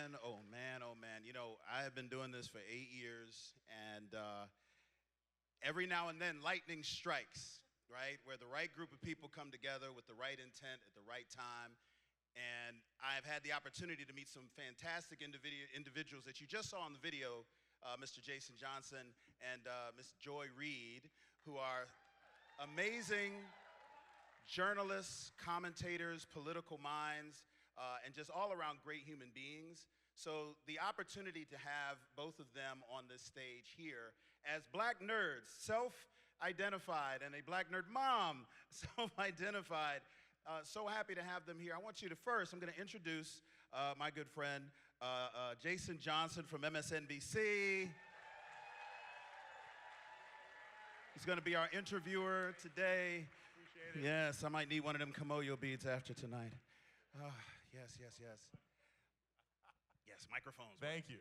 man, oh man, oh man. You know, I have been doing this for 8 years, and every now and then lightning strikes, right? Where the right group of people come together with the right intent at the right time. And I've had the opportunity to meet some fantastic individuals that you just saw in the video, Mr. Jason Johnson and Ms. Joy Reid, who are amazing journalists, commentators, political minds, and just all around great human beings. So the opportunity to have both of them on this stage here as black nerds, self-identified, and a black nerd mom, self-identified, so happy to have them here. I want you to first, I'm going to introduce my good friend, Jason Johnson from MSNBC. He's going to be our interviewer today. Appreciate it. Yes, I might need one of them Kamoyo beads after tonight. Yes, yes, yes. Yes, microphones. Thank you.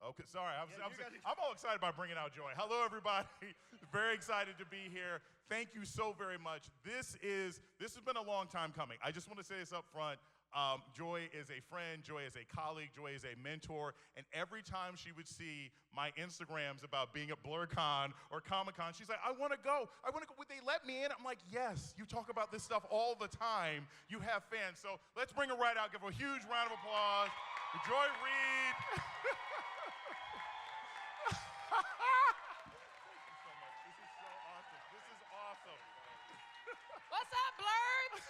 Okay, sorry, I'm all excited about bringing out Joy. Hello, everybody. Very excited to be here. Thank you so very much. This has been a long time coming. I just want to say this up front. Joy is a friend, Joy is a colleague, Joy is a mentor, and every time she would see my Instagrams about being at BlerDCon or Comic-Con, she's like, I want to go. Would they let me in? I'm like, yes, you talk about this stuff all the time. You have fans. So let's bring her right out. Give her a huge round of applause for Joy Reid. This is so awesome. This is awesome. What's up, Blerds?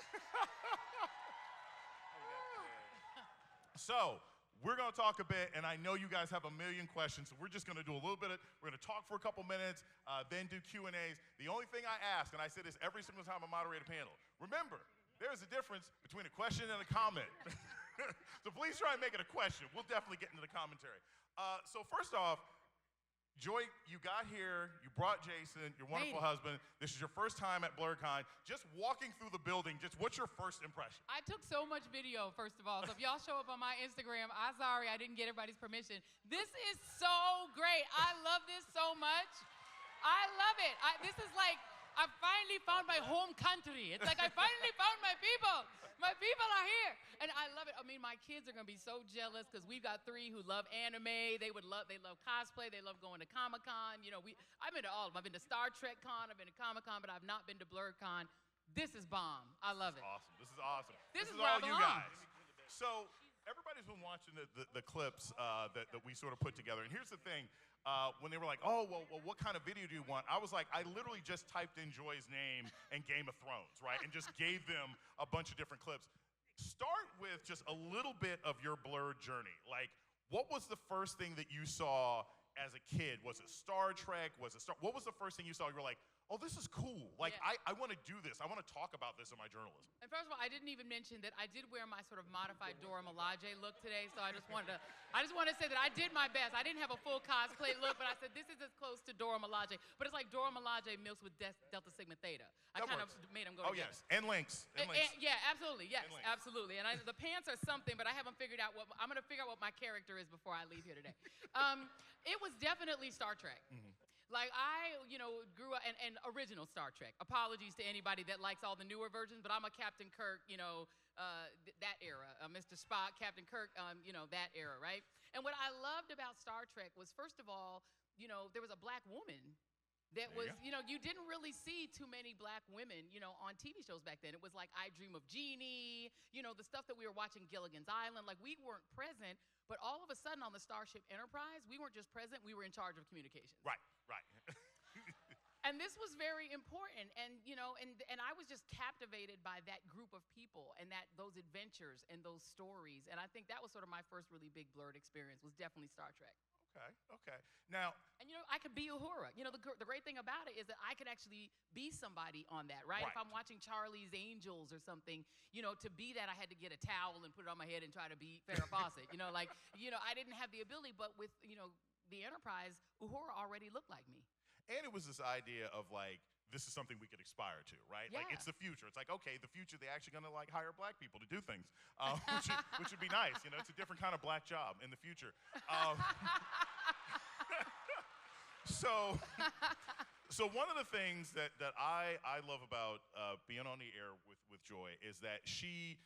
So, we're going to talk a bit, and I know you guys have a million questions, so we're just going to do a little bit of, we're going to talk for a couple minutes, then do Q&As. The only thing I ask, and I say this every single time I moderate a panel, remember, there's a difference between a question and a comment. So please try and make it a question. We'll definitely get into the commentary. So first off, Joy, you got here, you brought Jason, your wonderful husband. This is your first time at BlerDCon. Just walking through the building, just what's your first impression? I took so much video, first of all. So if y'all show up on my Instagram, I'm sorry I didn't get everybody's permission. This is so great. I love this so much. I love it. This is like, I finally found my home country. It's like I finally found my people. My people are here. And I love it. I mean, my kids are going to be so jealous because we've got 3 who love anime. They love cosplay. They love going to Comic-Con. You know, I've been to all of them. I've been to Star Trek Con. I've been to Comic-Con, but I've not been to BlerDCon. This is bomb. I love it. Awesome. This is awesome. This is all you guys. So everybody's been watching the clips that we sort of put together. And here's the thing. When they were like, oh, well, what kind of video do you want? I was like, I literally just typed in Joy's name and Game of Thrones, right? And just gave them a bunch of different clips. Start with just a little bit of your Blerd journey. Like, what was the first thing that you saw as a kid? Was it Star Trek? What was the first thing you saw? You were like, oh, this is cool. Like, yeah. I want to do this. I want to talk about this in my journalism. And first of all, I didn't even mention that I did wear my sort of modified Dora Milaje look today, so I just want to say that I did my best. I didn't have a full cosplay look, but I said this is as close to Dora Milaje. But it's like Dora Milaje mixed with Delta Sigma Theta. I kind of made them go together. Oh, yes. And links. Yeah, absolutely. Yes, absolutely. And the pants are something, but I haven't figured out I'm going to figure out what my character is before I leave here today. It was definitely Star Trek. Mm-hmm. Like, I, grew up, and original Star Trek. Apologies to anybody that likes all the newer versions, but I'm a Captain Kirk, that era. Mr. Spock, Captain Kirk, that era, right? And what I loved about Star Trek was, first of all, there was a black woman that was, you didn't really see too many black women, on TV shows back then. It was like I Dream of Jeannie, the stuff that we were watching, Gilligan's Island. Like, we weren't present, but all of a sudden on the Starship Enterprise, we weren't just present, we were in charge of communications. Right. And this was very important, and and I was just captivated by that group of people and those adventures and those stories, and I think that was sort of my first really big Blerd experience, was definitely Star Trek. Okay. Now, and I could be Uhura. The great thing about it is that I could actually be somebody on that, right? If I'm watching Charlie's Angels or something, to be that I had to get a towel and put it on my head and try to be Farrah Fawcett. I didn't have the ability, but with the Enterprise, Uhura already looked like me. And it was this idea of like, this is something we could aspire to, right? Yeah. Like, it's the future. It's like, okay, the future, they're actually gonna like hire black people to do things, which would be nice. It's a different kind of black job in the future. So So one of the things that I love about being on the air with Joy is that she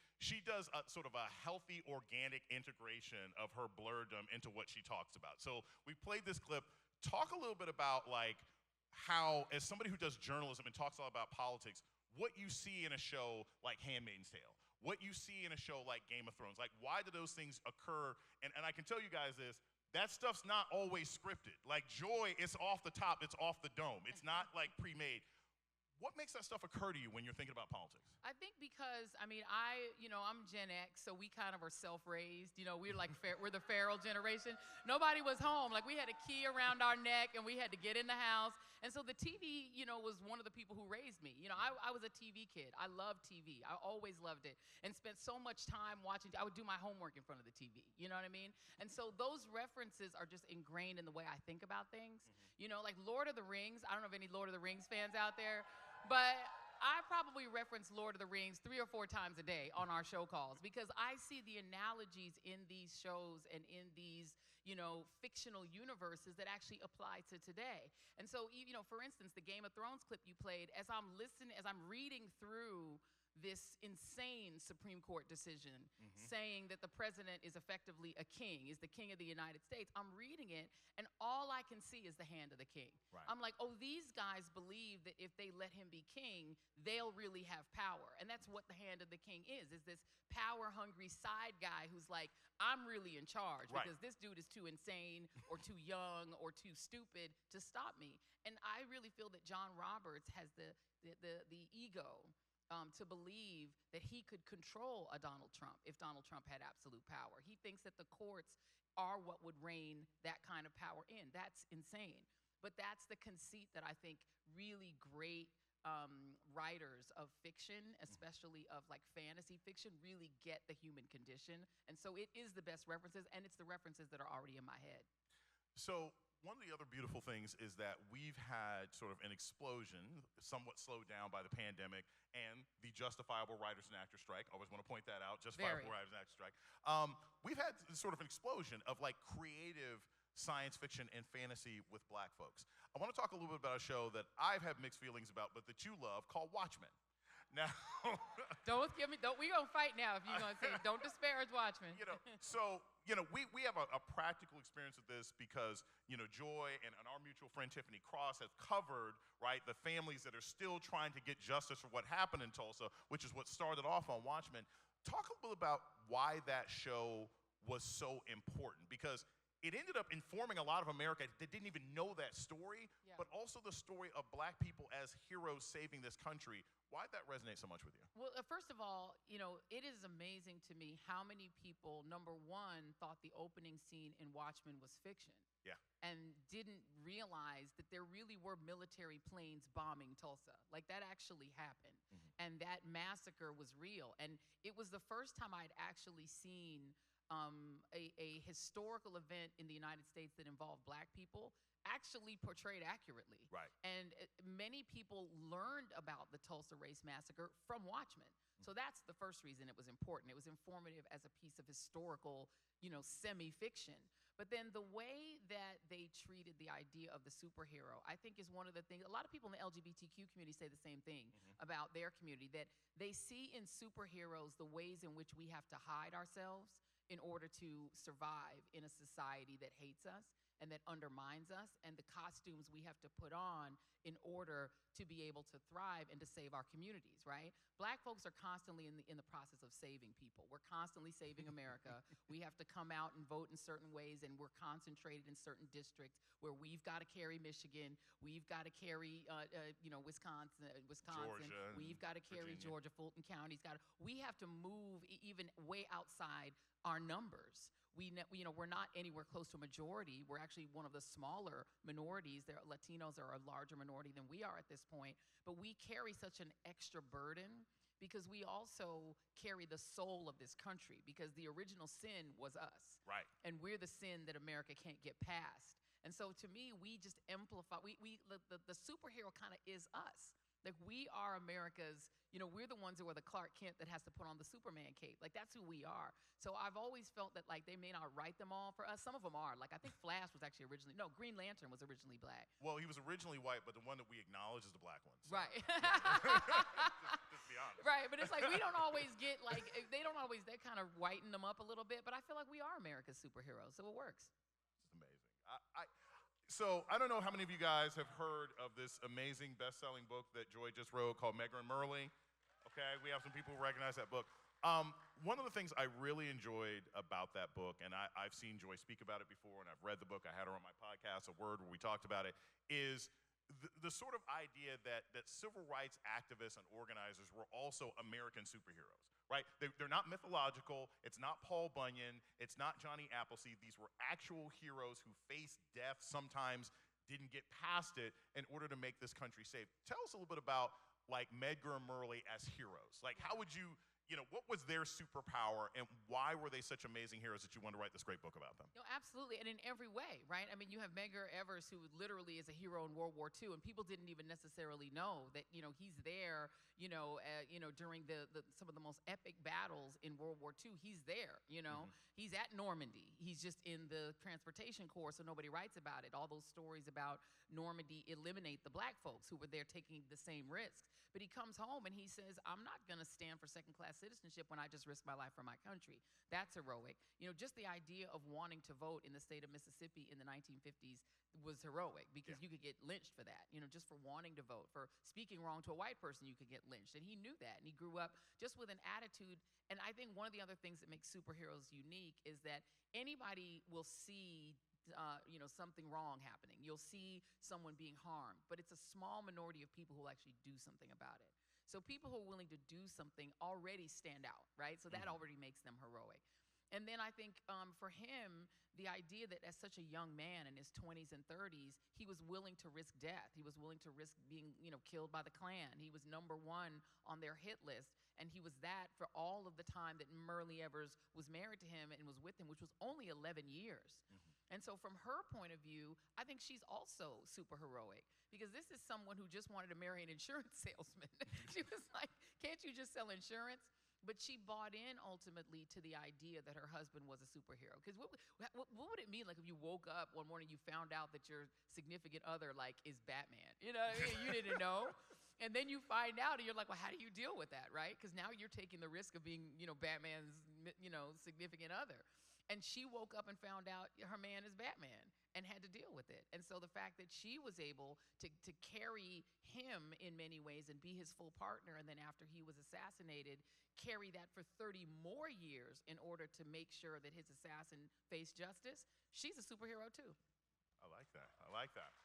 does a sort of a healthy, organic integration of her blerdom into what she talks about. So we played this clip. Talk a little bit about like how, as somebody who does journalism and talks a lot about politics, what you see in a show like Handmaid's Tale, what you see in a show like Game of Thrones, like why do those things occur? And I can tell you guys this, that stuff's not always scripted. Like Joy, it's off the top, it's off the dome. It's not like pre-made. What makes that stuff occur to you when you're thinking about politics? I think because, I mean, I'm Gen X, so we kind of are self-raised. You know, we're like, we're the feral generation. Nobody was home. Like, we had a key around our neck, and we had to get in the house. And so the TV, was one of the people who raised me. I was a TV kid. I loved TV. I always loved it and spent so much time watching. I would do my homework in front of the TV. You know what I mean? And so those references are just ingrained in the way I think about things. Like Lord of the Rings. I don't know if any Lord of the Rings fans out there, but I probably reference Lord of the Rings 3 or 4 times a day on our show calls because I see the analogies in these shows and in these, fictional universes that actually apply to today. And so, for instance, the Game of Thrones clip you played, as I'm reading through this insane Supreme Court decision saying that the president is effectively a king, is the king of the United States. I'm reading it, and all I can see is the hand of the king. Right. I'm like, oh, these guys believe that if they let him be king, they'll really have power. And that's what the hand of the king is this power-hungry side guy who's like, I'm really in charge because this dude is too insane or too young or too stupid to stop me. And I really feel that John Roberts has the ego to believe that he could control a Donald Trump if Donald Trump had absolute power. He thinks that the courts are what would rein that kind of power in. That's insane. But that's the conceit that I think really great writers of fiction, especially of like fantasy fiction, really get the human condition. And so it is the best references, and it's the references that are already in my head. So one of the other beautiful things is that we've had sort of an explosion, somewhat slowed down by the pandemic, and the justifiable writers and actors strike. I always want to point that out, justifiable writers and actors strike. We've had sort of an explosion of like creative science fiction and fantasy with black folks. I want to talk a little bit about a show that I've had mixed feelings about, but that you love, called Watchmen. Now, we gonna fight now if you're gonna say don't disparage Watchmen. We have a practical experience with this because Joy and our mutual friend Tiffany Cross have covered the families that are still trying to get justice for what happened in Tulsa, which is what started off on Watchmen. Talk a little about why that show was so important, because it ended up informing a lot of America that didn't even know that story, but also the story of black people as heroes saving this country. Why'd that resonate so much with you? Well, first of all, it is amazing to me how many people, number one, thought the opening scene in Watchmen was fiction. Yeah. And didn't realize that there really were military planes bombing Tulsa. Like, that actually happened. And that massacre was real. And it was the first time I'd actually seen a historical event in the United States that involved black people actually portrayed accurately. Right. And many people learned about the Tulsa Race Massacre from Watchmen. So that's the first reason it was important. It was informative as a piece of historical, semi-fiction. But then the way that they treated the idea of the superhero, I think, is one of the things. A lot of people in the LGBTQ community say the same thing about their community, that they see in superheroes the ways in which we have to hide ourselves in order to survive in a society that hates us and that undermines us, and the costumes we have to put on in order to be able to thrive and to save our communities, right? Black folks are constantly in the process of saving people. We're constantly saving America. We have to come out and vote in certain ways, and we're concentrated in certain districts where we've got to carry Michigan, we've got to carry Wisconsin, Georgia, we've got to carry Virginia. Georgia, Fulton County's got to. We have to move even way outside our numbers. We're not anywhere close to a majority. We're actually one of the smaller minorities. Latinos are a larger minority than we are at this point. But we carry such an extra burden because we also carry the soul of this country, because the original sin was us. Right. And we're the sin that America can't get past. And so to me, we just amplify. The superhero kind of is us. Like, we are America's, we're the ones who are the Clark Kent that has to put on the Superman cape. Like, that's who we are. So I've always felt that, like, they may not write them all for us. Some of them are. Like, I think Flash was actually Green Lantern was originally black. Well, he was originally white, but the one that we acknowledge is the black one. So. Right. just be honest. Right, but it's like we don't always get, like, they kind of whiten them up a little bit, but I feel like we are America's superheroes, so it works. It's amazing. So I don't know how many of you guys have heard of this amazing best-selling book that Joy just wrote called Medgar and Merley. Okay, we have some people who recognize that book. One of the things I really enjoyed about that book, and I've seen Joy speak about it before, and I've read the book, I had her on my podcast, A Word, where we talked about it, is the sort of idea that civil rights activists and organizers were also American superheroes. Right? They're not mythological. It's not Paul Bunyan. It's not Johnny Appleseed. These were actual heroes who faced death, sometimes didn't get past it in order to make this country safe. Tell us a little bit about, like, Medgar and Merley as heroes. Like, how would you, what was their superpower, and why were they such amazing heroes that you wanted to write this great book about them? No, absolutely, and in every way, right? I mean, you have Medgar Evers, who literally is a hero in World War II, and people didn't even necessarily know that, he's there, during some of the most epic battles in World War II. He's there, He's at Normandy. He's just in the transportation corps, so nobody writes about it. All those stories about Normandy eliminate the black folks who were there taking the same risks. But he comes home and he says, I'm not going to stand for second-class citizenship when I just risk my life for my country. That's heroic. Just the idea of wanting to vote in the state of Mississippi in the 1950s was heroic, because you could get lynched for that, just for wanting to vote. For speaking wrong to a white person, you could get lynched. And he knew that, and he grew up just with an attitude. And I think one of the other things that makes superheroes unique is that anybody will see something wrong happening. You'll see someone being harmed, but it's a small minority of people who will actually do something about it. So people who are willing to do something already stand out, right? So that already makes them heroic. And then I think for him, the idea that as such a young man in his 20s and 30s, he was willing to risk death. He was willing to risk being, killed by the Klan. He was #1 on their hit list. And he was that for all of the time that Merley Evers was married to him and was with him, which was only 11 years. And so from her point of view, I think she's also super heroic, because this is someone who just wanted to marry an insurance salesman. She was like, can't you just sell insurance? But she bought in ultimately to the idea that her husband was a superhero. Because what would it mean, like, if you woke up one morning, you found out that your significant other, like, is Batman? You know what I mean? You didn't know. And then you find out, and you're like, well, how do you deal with that, right? Because now you're taking the risk of being, Batman's, significant other. And she woke up and found out her man is Batman and had to deal with it. And so the fact that she was able to carry him in many ways and be his full partner, and then after he was assassinated, carry that for 30 more years in order to make sure that his assassin faced justice, she's a superhero too. I like that. I like that.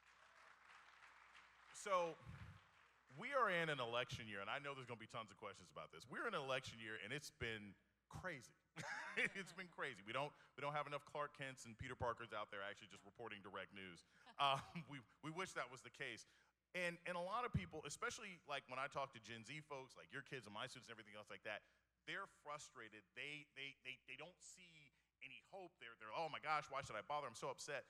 So we are in an election year, and I know there's going to be tons of questions about this. We're in an election year, and it's been crazy. It's been crazy. We don't have enough Clark Kents and Peter Parkers out there actually just reporting direct news. We wish that was the case. And a lot of people, especially like when I talk to Gen Z folks, like your kids and my students and everything else like that, they're frustrated. They don't see any hope. They're oh my gosh, why should I bother? I'm so upset.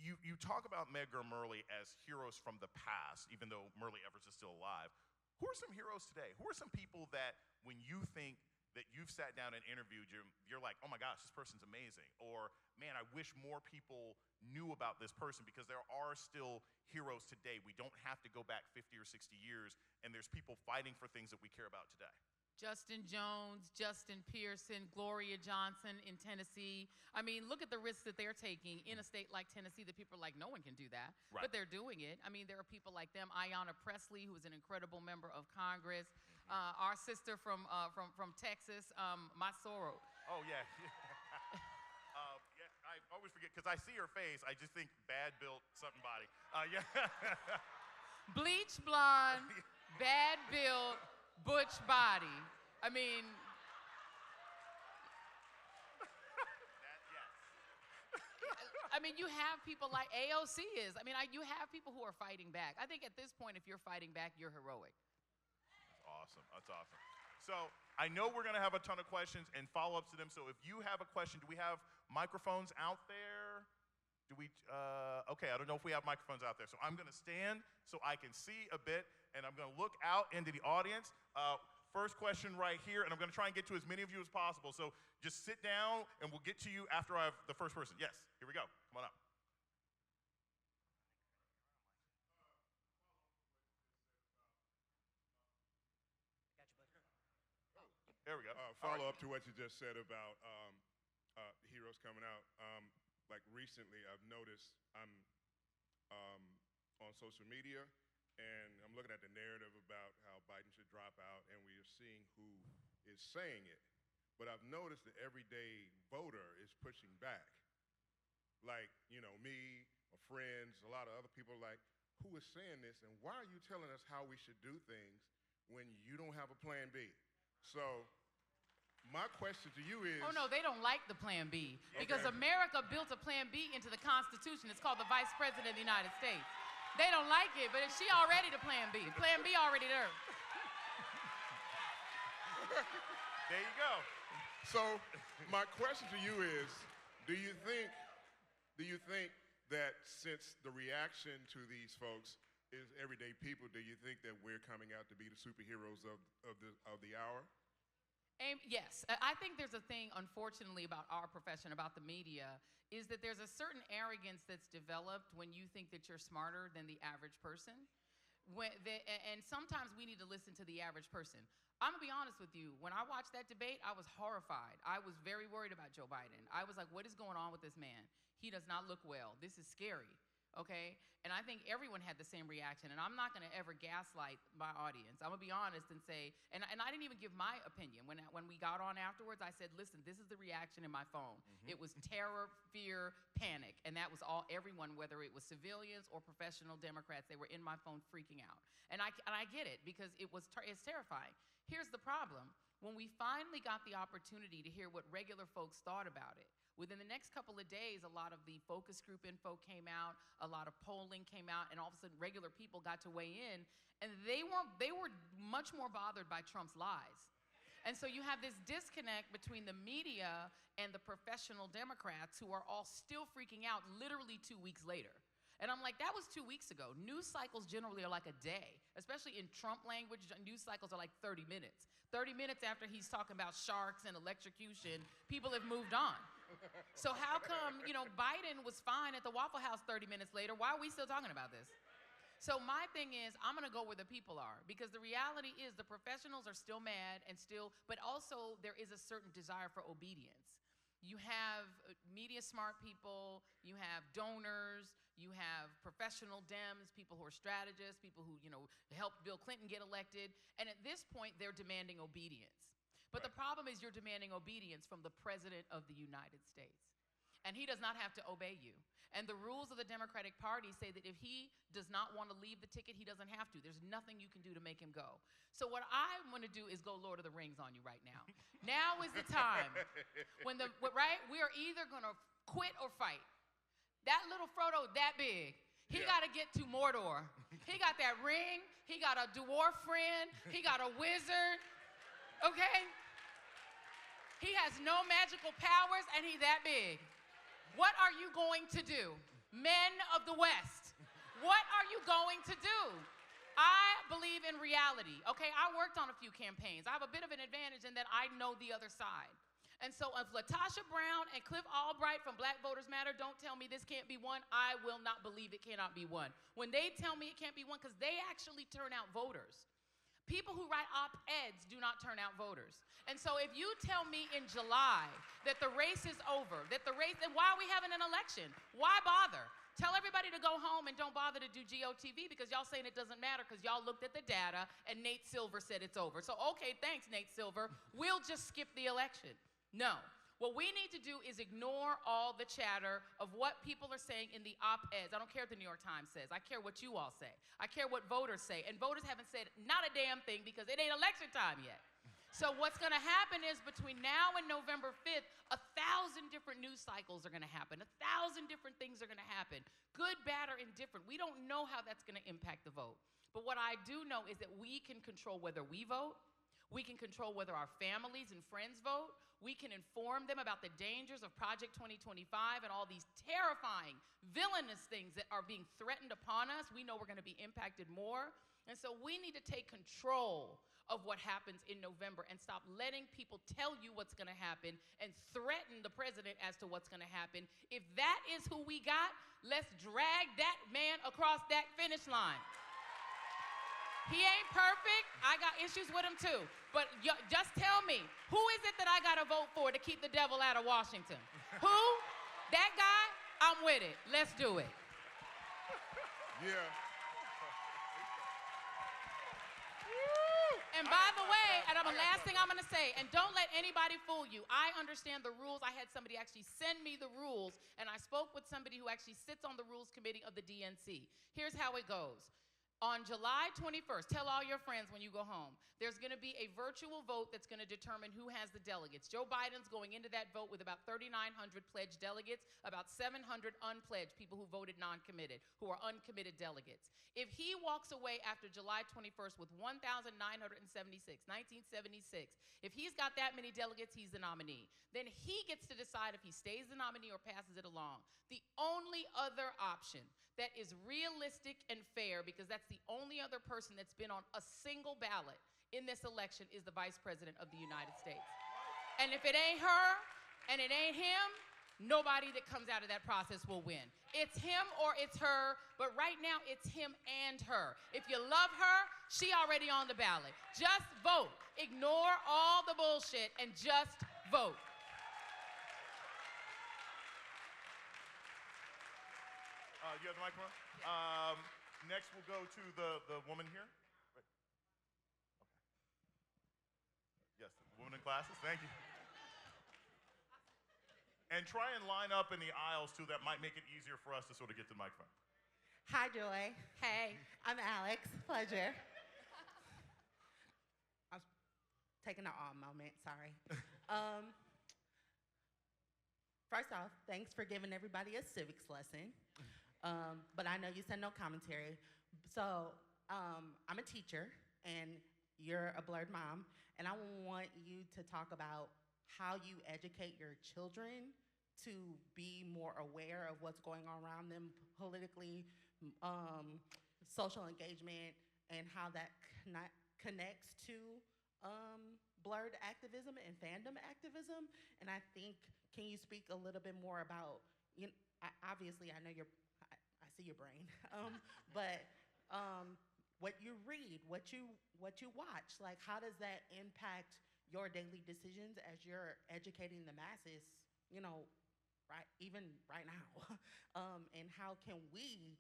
You talk about Medgar and Merley as heroes from the past, even though Merley Evers is still alive. Who are some heroes today? Who are some people that when you think that you've sat down and interviewed, you're like, oh my gosh, this person's amazing. Or, man, I wish more people knew about this person, because there are still heroes today. We don't have to go back 50 or 60 years, and there's people fighting for things that we care about today. Justin Jones, Justin Pearson, Gloria Johnson in Tennessee. I mean, look at the risks that they're taking in a state like Tennessee that people are like, no one can do that. Right. But they're doing it. I mean, there are people like them. Ayanna Pressley, who is an incredible member of Congress. Our sister from Texas, Masoro. Oh, yeah. Yeah, I always forget, because I see her face. I just think bad-built something body. Yeah. Bleach blonde, bad-built, butch body. I mean, yes. I mean, you have people like AOC is. I mean, you have people who are fighting back. I think at this point, if you're fighting back, you're heroic. That's awesome. That's awesome. So I know we're going to have a ton of questions and follow-ups to them. So if you have a question, do we have microphones out there? Okay, I don't know if we have microphones out there. So I'm going to stand so I can see a bit, and I'm going to look out into the audience. First question right here, and I'm going to try and get to as many of you as possible. So just sit down, and we'll get to you after I have the first person. Yes, here we go. Come on up. There we go. Follow up to what you just said about heroes coming out. Like recently, I've noticed I'm on social media, and I'm looking at the narrative about how Biden should drop out, and we are seeing who is saying it. But I've noticed the everyday voter is pushing back. Like, you know, me, my friends, a lot of other people are like, who is saying this, and why are you telling us how we should do things when you don't have a plan B? So my question to you is... Oh, no, they don't like the Plan B. Because America built a Plan B into the Constitution. It's called the Vice President of the United States. They don't like it, but she already the Plan B. Plan B already there. There you go. So my question to you is, do you think that since the reaction to these folks is everyday people, do you think that we're coming out to be the superheroes of the hour? Yes. I think there's a thing, unfortunately, about our profession, about the media, is that there's a certain arrogance that's developed when you think that you're smarter than the average person. And sometimes we need to listen to the average person. I'm going to be honest with you. When I watched that debate, I was horrified. I was very worried about Joe Biden. I was like, what is going on with this man? He does not look well. This is scary. Okay? And I think everyone had the same reaction. And I'm not going to ever gaslight my audience. I'm going to be honest and say, and I didn't even give my opinion. When we got on afterwards, I said, listen, this is the reaction in my phone. It was terror, fear, panic. And that was all, everyone, whether it was civilians or professional Democrats, they were in my phone freaking out. And I get it because it's terrifying. Here's the problem. When we finally got the opportunity to hear what regular folks thought about it, within the next couple of days, a lot of the focus group info came out, a lot of polling came out, and all of a sudden regular people got to weigh in, and they were much more bothered by Trump's lies. And so you have this disconnect between the media and the professional Democrats who are all still freaking out literally 2 weeks later. And I'm like, that was 2 weeks ago. News cycles generally are like a day, especially in Trump language. News cycles are like 30 minutes. 30 minutes after he's talking about sharks and electrocution, people have moved on. So how come, Biden was fine at the Waffle House 30 minutes later? Why are we still talking about this? So my thing is, I'm going to go where the people are, because the reality is the professionals are still mad but also there is a certain desire for obedience. You have media smart people, you have donors, you have professional Dems, people who are strategists, people who, helped Bill Clinton get elected. And at this point, they're demanding obedience. But the problem is you're demanding obedience from the President of the United States. And he does not have to obey you. And the rules of the Democratic Party say that if he does not want to leave the ticket, he doesn't have to. There's nothing you can do to make him go. So what I want to do is go Lord of the Rings on you right now. Now is the time. We are either going to quit or fight. That little Frodo, that big. He got to get to Mordor. He got that ring. He got a dwarf friend. He got a wizard. Okay? He has no magical powers, and he's that big. What are you going to do? Men of the West, what are you going to do? I believe in reality, okay? I worked on a few campaigns. I have a bit of an advantage in that I know the other side. And so if Latasha Brown and Cliff Albright from Black Voters Matter don't tell me this can't be won, I will not believe it cannot be won. When they tell me it can't be won, because they actually turn out voters. People who write op-eds do not turn out voters. And so if you tell me in July that the race is over, then why are we having an election? Why bother? Tell everybody to go home and don't bother to do GOTV because y'all saying it doesn't matter because y'all looked at the data and Nate Silver said it's over. So, okay, thanks, Nate Silver. We'll just skip the election. No. What we need to do is ignore all the chatter of what people are saying in the op-eds. I don't care what the New York Times says. I care what you all say. I care what voters say. And voters haven't said not a damn thing because it ain't election time yet. So what's going to happen is between now and November 5th, 1,000 different news cycles are going to happen. 1,000 different things are going to happen. Good, bad, or indifferent. We don't know how that's going to impact the vote. But what I do know is that we can control whether we vote. We can control whether our families and friends vote. We can inform them about the dangers of Project 2025 and all these terrifying, villainous things that are being threatened upon us. We know we're going to be impacted more. And so we need to take control of what happens in November and stop letting people tell you what's going to happen and threaten the president as to what's going to happen. If that is who we got, let's drag that man across that finish line. He ain't perfect. I got issues with him too. But just tell me, who is it that I got to vote for to keep the devil out of Washington? Who? That guy? I'm with it. Let's do it. Yeah. And by the way, and the last thing I'm going to say, and don't let anybody fool you. I understand the rules. I had somebody actually send me the rules, and I spoke with somebody who actually sits on the rules committee of the DNC. Here's how it goes. On July 21st, tell all your friends when you go home, there's going to be a virtual vote that's going to determine who has the delegates. Joe Biden's going into that vote with about 3,900 pledged delegates, about 700 unpledged, people who voted non-committed, who are uncommitted delegates. If he walks away after July 21st with 1,976, 1976, if he's got that many delegates, he's the nominee. Then he gets to decide if he stays the nominee or passes it along. The only other option that is realistic and fair, because that's the only other person that's been on a single ballot in this election, is the Vice President of the United States. And if it ain't her and it ain't him, nobody that comes out of that process will win. It's him or it's her, but right now it's him and her. If you love her, she already on the ballot. Just vote. Ignore all the bullshit and just vote. You have the microphone? Yeah. Next, we'll go to the woman here. Right. Okay. Yes, the woman in glasses. Thank you. And try and line up in the aisles, too. That might make it easier for us to sort of get to the microphone. Hi, Joy. Hey. I'm Alex. Pleasure. I was taking an awe moment. Sorry. First off, thanks for giving everybody a civics lesson. But I know you said no commentary. So I'm a teacher, and you're a blurred mom, and I want you to talk about how you educate your children to be more aware of what's going on around them politically, social engagement, and how that connects to blurred activism and fandom activism. And I think, can you speak a little bit more about, obviously I know I see your brain, but what you read, what you watch, like how does that impact your daily decisions as you're educating the masses, even right now? And how can we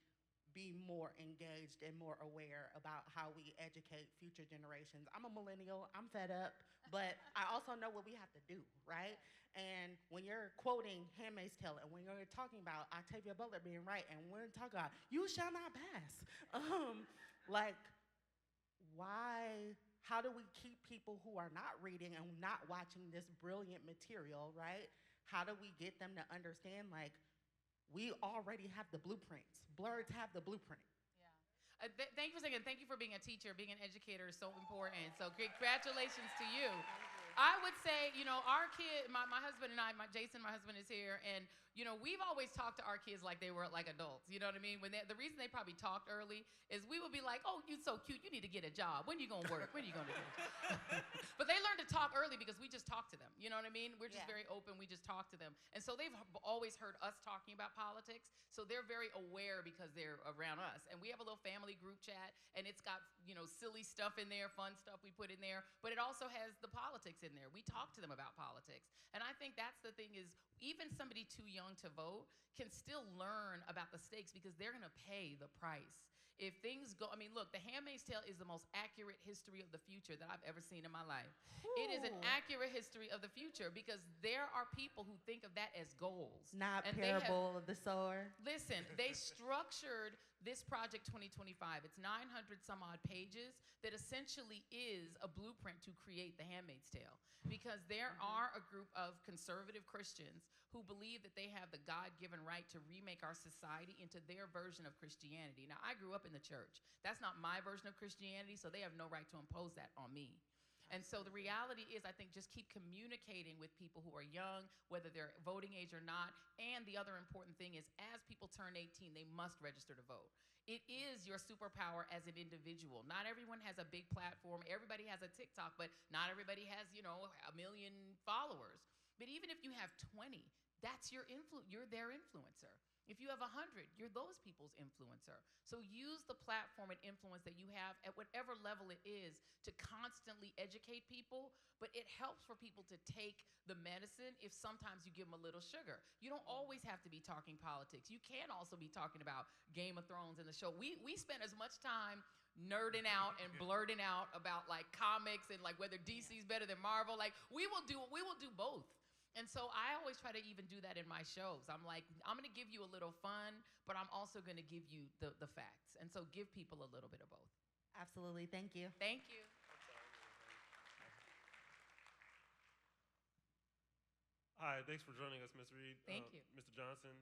be more engaged and more aware about how we educate future generations? I'm a millennial, I'm fed up, but I also know what we have to do, right? And when you're quoting Handmaid's Tale, and when you're talking about Octavia Butler being right, and we're talking about, you shall not pass. How do we keep people who are not reading and not watching this brilliant material, right? How do we get them to understand, we already have the blueprints. Blurs have the blueprint. Yeah. Thank you for saying, thank you for being a teacher. Being an educator is so important. So congratulations to you. I would say, our kid, my husband and I, Jason, my husband, is here, and we've always talked to our kids like they were like adults. You know what I mean? The reason they probably talked early is we would be like, "Oh, you're so cute. You need to get a job. When are you gonna work? When are you gonna do?" But they learned to talk early because we just talk to them. You know what I mean? We're just very open. We just talk to them, and so they've always heard us talking about politics. So they're very aware because they're around us, and we have a little family group chat, and it's got silly stuff in there, fun stuff we put in there, but it also has the politics in there. We talk to them about politics, and I think that's the thing is even somebody too young to vote can still learn about the stakes because they're gonna pay the price. If things go, look, The Handmaid's Tale is the most accurate history of the future that I've ever seen in my life. Ooh. It is an accurate history of the future because there are people who think of that as goals. Not parable of the sower. Listen, they structured this Project 2025. It's 900 some odd pages that essentially is a blueprint to create The Handmaid's Tale because there are a group of conservative Christians who believe that they have the God-given right to remake our society into their version of Christianity. Now, I grew up in the church. That's not my version of Christianity, so they have no right to impose that on me. And so the reality is, I think, just keep communicating with people who are young, whether they're voting age or not. And the other important thing is, as people turn 18, they must register to vote. It is your superpower as an individual. Not everyone has a big platform. Everybody has a TikTok, but not everybody has, you know, 1 million followers. But even if you have 20, that's your you're their influencer. If you have 100, you're those people's influencer. So use the platform and influence that you have at whatever level it is to constantly educate people, but it helps for people to take the medicine if sometimes you give them a little sugar. You don't always have to be talking politics. You can also be talking about Game of Thrones in the show. We spend as much time nerding out and blurting out about like comics and like whether DC's better than Marvel. Like we will do both. And so I always try to even do that in my shows. I'm like, I'm gonna give you a little fun, but I'm also gonna give you the facts. And so give people a little bit of both. Absolutely, thank you. Thank you. Hi, thanks for joining us, Ms. Reid. Thank you. Mr. Johnson,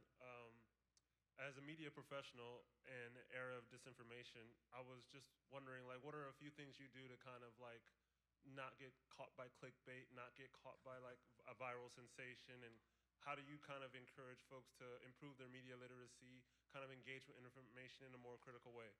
as a media professional in an era of disinformation, I was just wondering, like, what are a few things you do to kind of like not get caught by clickbait, not get caught by like a viral sensation, and how do you kind of encourage folks to improve their media literacy, kind of engage with information in a more critical way?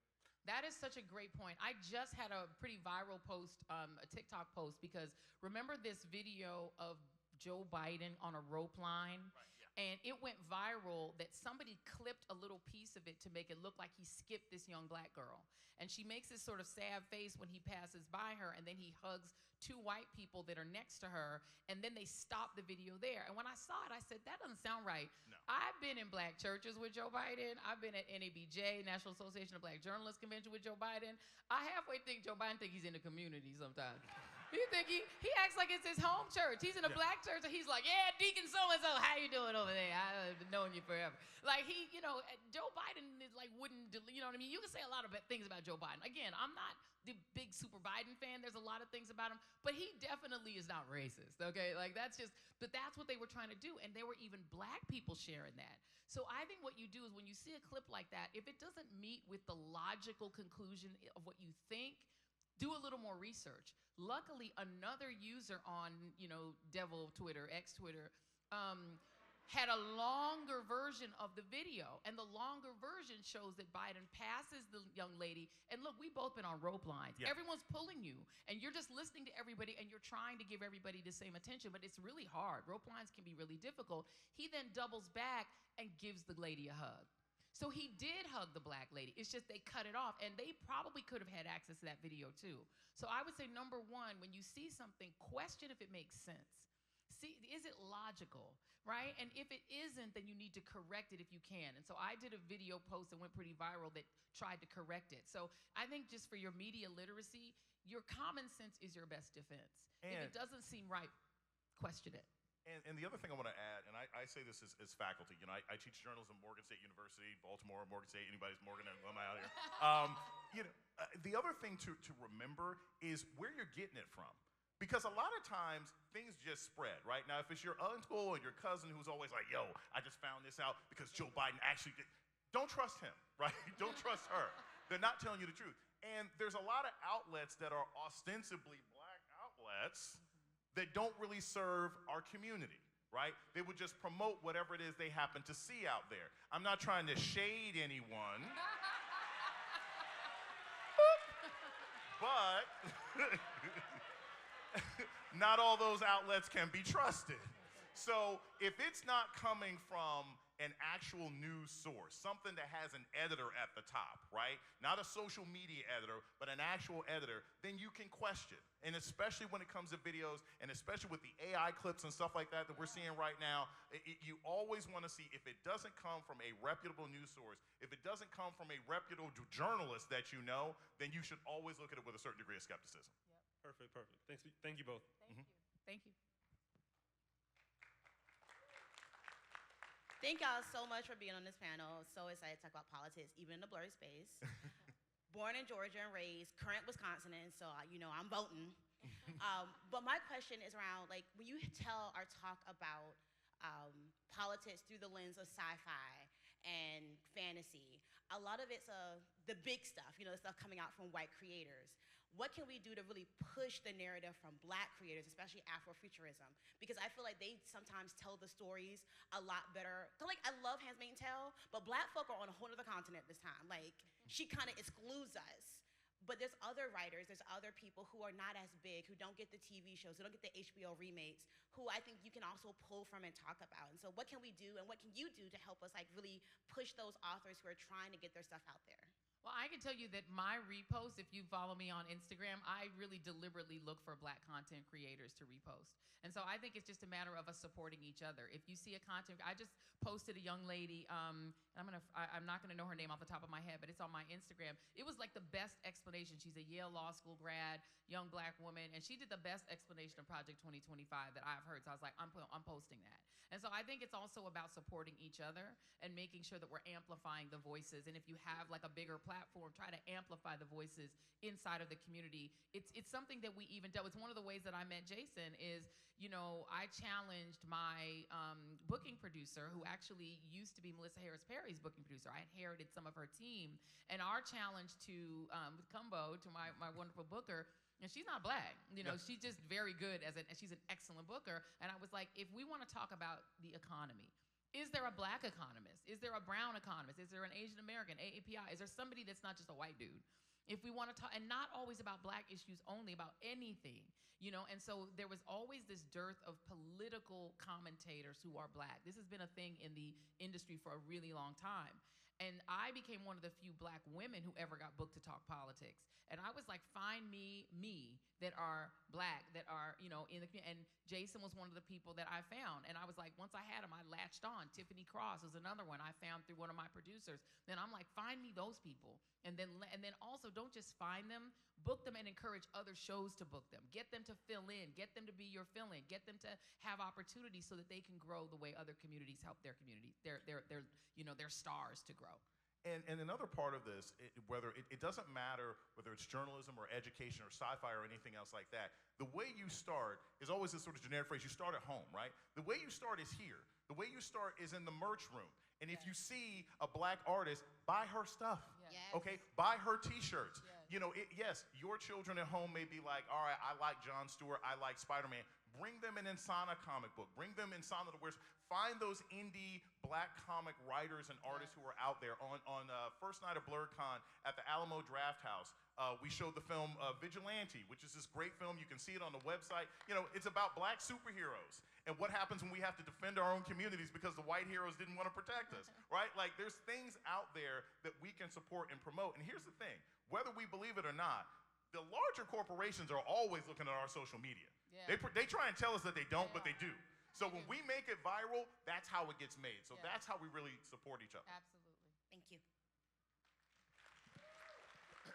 That is such a great point. I just had a pretty viral post, a TikTok post, because remember this video of Joe Biden on a rope line? Right, yeah. And it went viral that somebody clipped a little piece of it to make it look like he skipped this young black girl. And she makes this sort of sad face when he passes by her, and then he hugs 2 white people that are next to her, and then they stop the video there. And when I saw it, I said, that doesn't sound right. No. I've been in black churches with Joe Biden. I've been at NABJ, National Association of Black Journalists Convention with Joe Biden. I halfway think Joe Biden think he's in the community sometimes. You think he acts like it's his home church. He's in a black church, and he's like, yeah, Deacon so-and-so, how you doing over there? I've been knowing you forever. Like, he, you know, Joe Biden is like wouldn't, you know what I mean? You can say a lot of things about Joe Biden. Again, I'm not the big super Biden fan. There's a lot of things about him, but he definitely is not racist, okay? Like, that's just, but that's what they were trying to do, and there were even black people sharing that. So I think what you do is when you see a clip like that, if it doesn't meet with the logical conclusion of what you think, do a little more research. Luckily, another user on, you know, Devil Twitter, X Twitter, had a longer version of the video. And the longer version shows that Biden passes the young lady. And look, we've both been on rope lines. Yeah. Everyone's pulling you. And you're just listening to everybody, and you're trying to give everybody the same attention. But it's really hard. Rope lines can be really difficult. He then doubles back and gives the lady a hug. So he did hug the black lady. It's just they cut it off, and they probably could have had access to that video too. So I would say, number one, when you see something, question if it makes sense. See, is it logical, right? And if it isn't, then you need to correct it if you can. And so I did a video post that went pretty viral that tried to correct it. So I think just for your media literacy, your common sense is your best defense. If it doesn't seem right, question it. And the other thing I want to add, and I say this as faculty, you know, I teach journalism at Morgan State University, Baltimore, Morgan State, anybody's Morgan alumni out here. You know, the other thing to remember is where you're getting it from. Because a lot of times, things just spread, right? Now, if it's your uncle or your cousin who's always like, yo, I just found this out because Joe Biden actually did, don't trust him, right? Don't trust her. They're not telling you the truth. And there's a lot of outlets that are ostensibly black outlets that don't really serve our community, right? They would just promote whatever it is they happen to see out there. I'm not trying to shade anyone, but not all those outlets can be trusted. So if it's not coming from an actual news source, something that has an editor at the top, right? Not a social media editor, but an actual editor, then you can question. And especially when it comes to videos, and especially with the AI clips and stuff like that we're seeing right now, you always want to see if it doesn't come from a reputable news source, if it doesn't come from a reputable journalist that you know, then you should always look at it with a certain degree of skepticism. Yep. Perfect. Thank you both. Thank you. Thank y'all so much for being on this panel. So excited to talk about politics, even in the blurry space. Born in Georgia and raised, current Wisconsin, so you know I'm voting. But my question is around, like, when you tell or talk about politics through the lens of sci-fi and fantasy, a lot of it's the big stuff, you know, the stuff coming out from white creators. what can we do to really push the narrative from Black creators, especially Afrofuturism? Because I feel like they sometimes tell the stories a lot better. Cause like I love Handmaid's Tale, but Black folk are on a whole other continent this time. Like she kind of excludes us. But there's other writers, there's other people who are not as big, who don't get the TV shows, who don't get the HBO remakes, who I think you can also pull from and talk about. And so what can we do and what can you do to help us like really push those authors who are trying to get their stuff out there? Well, I can tell you that my repost, if you follow me on Instagram, I really deliberately look for Black content creators to repost. And so I think it's just a matter of us supporting each other. If you see a content, I just posted a young lady, and I'm not gonna know her name off the top of my head, but it's on my Instagram. It was like the best explanation. She's a Yale Law School grad, young Black woman, and she did the best explanation of Project 2025 that I've heard. So I was like, I'm posting that. And so I think it's also about supporting each other and making sure that we're amplifying the voices. And if you have like a bigger platform, try to amplify the voices inside of the community. It's something that we even do. It's one of the ways that I met Jason is, you know, I challenged my booking producer, who actually used to be Melissa Harris Perry's booking producer. I inherited some of her team. And our challenge to Kumbo, to my wonderful booker, and she's not Black, you know, she's just very good she's an excellent booker. And I was like, if we want to talk about the economy, is there a Black economist? Is there a brown economist? Is there an Asian American, AAPI? Is there somebody that's not just a white dude? If we want to talk, and not always about Black issues only, about anything, you know? And so there was always this dearth of political commentators who are Black. This has been a thing in the industry for a really long time. And I became one of the few Black women who ever got booked to talk politics. And I was like, find me that are Black, that are, you know, in the community. And Jason was one of the people that I found. And I was like, once I had him, I latched on. Tiffany Cross was another one I found through one of my producers. Then I'm like, find me those people. And then also don't just find them, book them and encourage other shows to book them. Get them to fill in, get them to be your fill-in, get them to have opportunities so that they can grow the way other communities help their communities, their stars to grow. And another part of this, it doesn't matter whether it's journalism or education or sci-fi or anything else like that. The way you start is always this sort of generic phrase, you start at home, right? The way you start is here. The way you start is in the merch room. And if you see a Black artist, buy her stuff, okay? Buy her t-shirts. You know, yes, your children at home may be like, all right, I like Jon Stewart, I like Spider-Man. Bring them an Insana comic book. Bring them Insana that wears. Find those indie Black comic writers and artists who are out there. On first night of BlerDCon at the Alamo Draft House, we showed the film Vigilante, which is this great film. You can see it on the website. You know, it's about Black superheroes and what happens when we have to defend our own communities because the white heroes didn't want to protect us, right? Like, there's things out there that we can support and promote. And here's the thing, whether we believe it or not, the larger corporations are always looking at our social media. Yeah. They try and tell us that they don't, but they do. So when we make it viral, that's how it gets made. So that's how we really support each other. Absolutely. Thank you.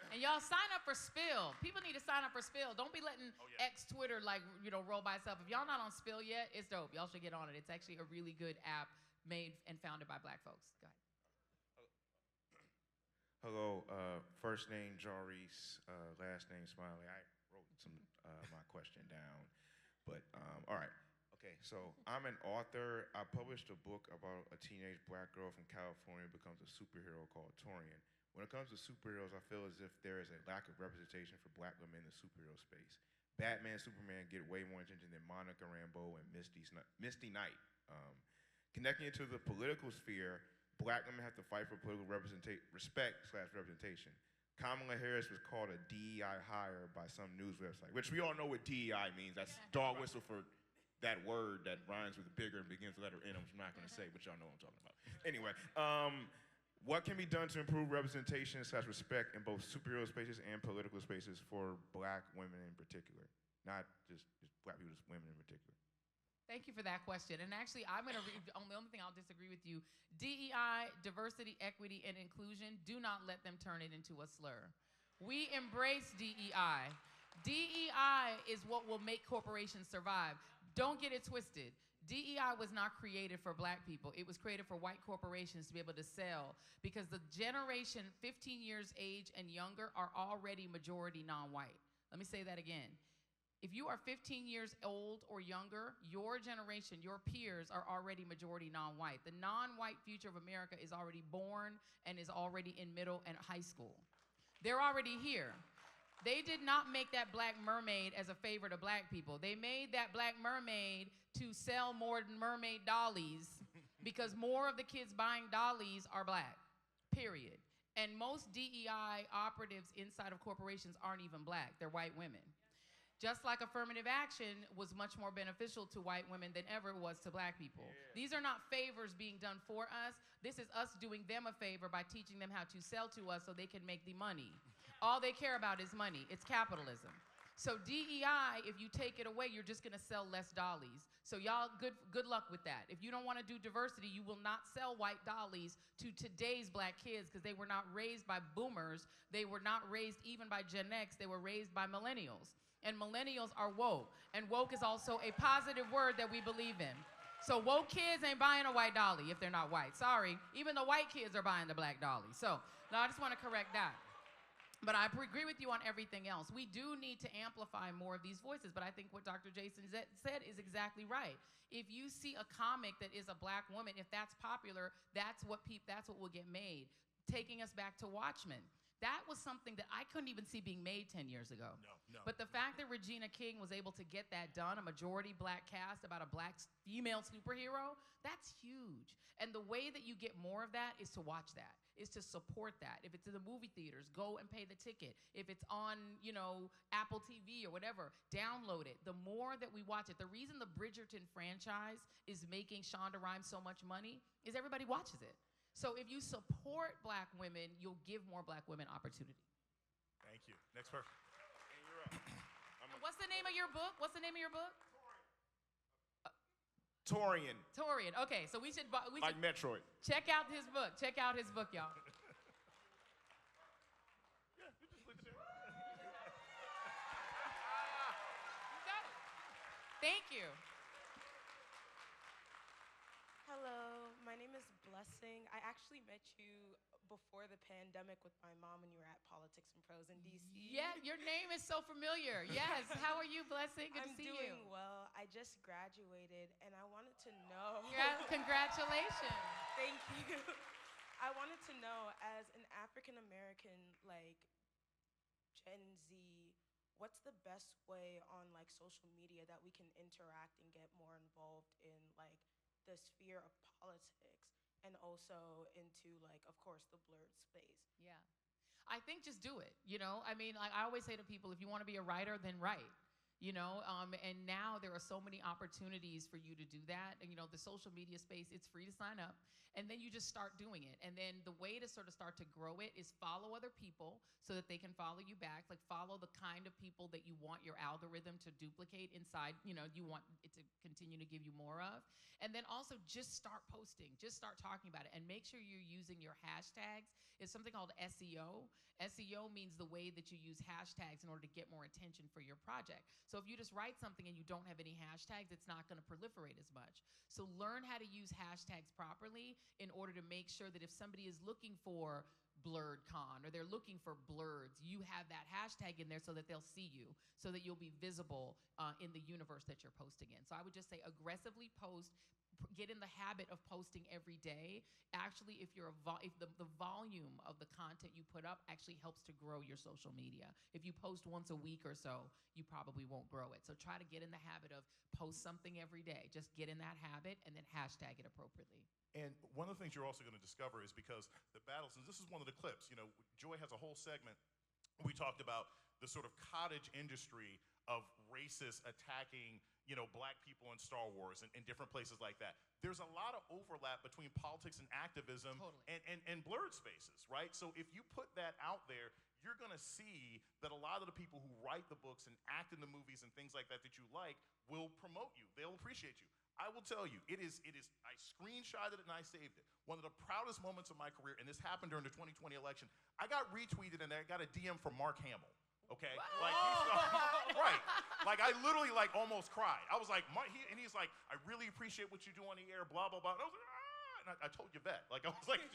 And y'all sign up for Spill. People need to sign up for Spill. Don't be letting X Twitter roll by itself. If y'all not on Spill yet, it's dope. Y'all should get on it. It's actually a really good app made and founded by Black folks. Go ahead. Hello, first name Jarvis, last name Smiley. I wrote my question down, but all right. Okay, so I'm an author. I published a book about a teenage Black girl from California who becomes a superhero called Torian. When it comes to superheroes, I feel as if there is a lack of representation for Black women in the superhero space. Batman, Superman get way more attention than Monica Rambeau and Misty Knight. Connecting it to the political sphere, Black women have to fight for political respect/representation. Kamala Harris was called a DEI hire by some news website, which we all know what DEI means. That's dog whistle for that word that rhymes with a bigger and begins with the letter N, which I'm not going to say, but y'all know what I'm talking about. Anyway, what can be done to improve representation/respect in both superhero spaces and political spaces for Black women in particular? Not just Black people, just women in particular. Thank you for that question. And actually, I'm going to read, the only thing I'll disagree with you, DEI, diversity, equity, and inclusion, do not let them turn it into a slur. We embrace DEI. DEI is what will make corporations survive. Don't get it twisted. DEI was not created for Black people. It was created for white corporations to be able to sell, because the generation 15 years age and younger are already majority non-white. Let me say that again. If you are 15 years old or younger, your generation, your peers are already majority non-white. The non-white future of America is already born and is already in middle and high school. They're already here. They did not make that black mermaid as a favor to black people. They made that black mermaid to sell more mermaid dollies because more of the kids buying dollies are black, period. And most DEI operatives inside of corporations aren't even black. They're white women. Just like affirmative action was much more beneficial to white women than ever it was to black people. Yeah. These are not favors being done for us. This is us doing them a favor by teaching them how to sell to us so they can make the money. All they care about is money. It's capitalism. So DEI, if you take it away, you're just gonna sell less dollies. So y'all, good luck with that. If you don't wanna do diversity, you will not sell white dollies to today's black kids because they were not raised by boomers. They were not raised even by Gen X. They were raised by millennials. And millennials are woke. And woke is also a positive word that we believe in. So woke kids ain't buying a white dolly if they're not white. Sorry, even the white kids are buying the black dolly. So now I just wanna correct that. But I agree with you on everything else. We do need to amplify more of these voices, but I think what Dr. Jason said is exactly right. If you see a comic that is a black woman, if that's popular, that's what will get made. Taking us back to Watchmen. That was something that I couldn't even see being made 10 years ago. No. But the fact that Regina King was able to get that done, a majority black cast about a black female superhero, that's huge. And the way that you get more of that is to watch that, is to support that. If it's in the movie theaters, go and pay the ticket. If it's on, Apple TV or whatever, download it. The more that we watch it, the reason the Bridgerton franchise is making Shonda Rhimes so much money is everybody watches it. So if you support black women, you'll give more black women opportunity. Thank you. Next person. And you're up. What's the name of your book? Torian. Torian. Okay, so we should like Metroid. Check out his book. Check out his book, y'all. Yeah, you just leave it there. You got it. Thank you. Hello, my name is Blessing. I actually met you before the pandemic with my mom when you were at Politics and Prose in DC. Yeah, your name is so familiar. Yes. How are you, Blessing? Good I'm to see you. doing well. I just graduated and I wanted to know. Congratulations. Thank you. I wanted to know, as an African American, Gen Z, what's the best way on social media that we can interact and get more involved in the sphere of politics and also into of course the blurred space? Yeah. I think just do it, I mean, I always say to people, if you want to be a writer, then write. And now there are so many opportunities for you to do that. And, the social media space, it's free to sign up. And then you just start doing it. And then the way to sort of start to grow it is follow other people so that they can follow you back. Follow the kind of people that you want your algorithm to duplicate inside, you want it to continue to give you more of. And then also just start posting, just start talking about it. And make sure you're using your hashtags. It's something called SEO. SEO means the way that you use hashtags in order to get more attention for your project. So if you just write something and you don't have any hashtags, it's not going to proliferate as much. So learn how to use hashtags properly in order to make sure that if somebody is looking for BlerDCon or they're looking for blurs, you have that hashtag in there so that they'll see you, so that you'll be visible in the universe that you're posting in. So I would just say aggressively post. Get in the habit of posting every day. Actually, if the volume of the content you put up actually helps to grow your social media. If you post once a week or so, you probably won't grow it. So try to get in the habit of post something every day. Just get in that habit and then hashtag it appropriately. And one of the things you're also going to discover is because the battles, and this is one of the clips, Joy has a whole segment where we talked about the sort of cottage industry of racists attacking black people in Star Wars and different places like that. There's a lot of overlap between politics and activism and blurred spaces, right? So if you put that out there, you're gonna see that a lot of the people who write the books and act in the movies and things like that you like will promote you. They'll appreciate you. I will tell you, I screenshotted it and I saved it. One of the proudest moments of my career, and this happened during the 2020 election, I got retweeted and I got a DM from Mark Hamill. Okay, right. I literally almost cried. I was like, and he's like, I really appreciate what you do on the air, blah blah blah. And I was like, and I told Yvette,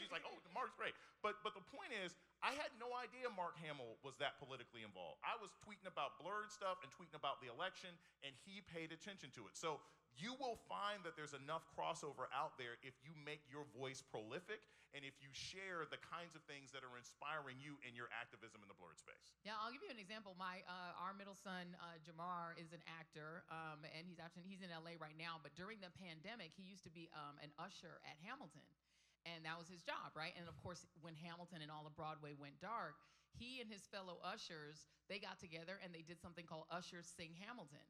she's like, oh, Mark's great. But the point is, I had no idea Mark Hamill was that politically involved. I was tweeting about blurred stuff and tweeting about the election, and he paid attention to it. So you will find that there's enough crossover out there if you make your voice prolific and if you share the kinds of things that are inspiring you in your activism in the blurred space. Yeah, I'll give you an example. Our middle son, Jamar, is an actor, and he's in LA right now. But during the pandemic, he used to be an usher at Hamilton. And that was his job, right? And of course, when Hamilton and all of Broadway went dark, he and his fellow ushers, they got together and they did something called Ushers Sing Hamilton.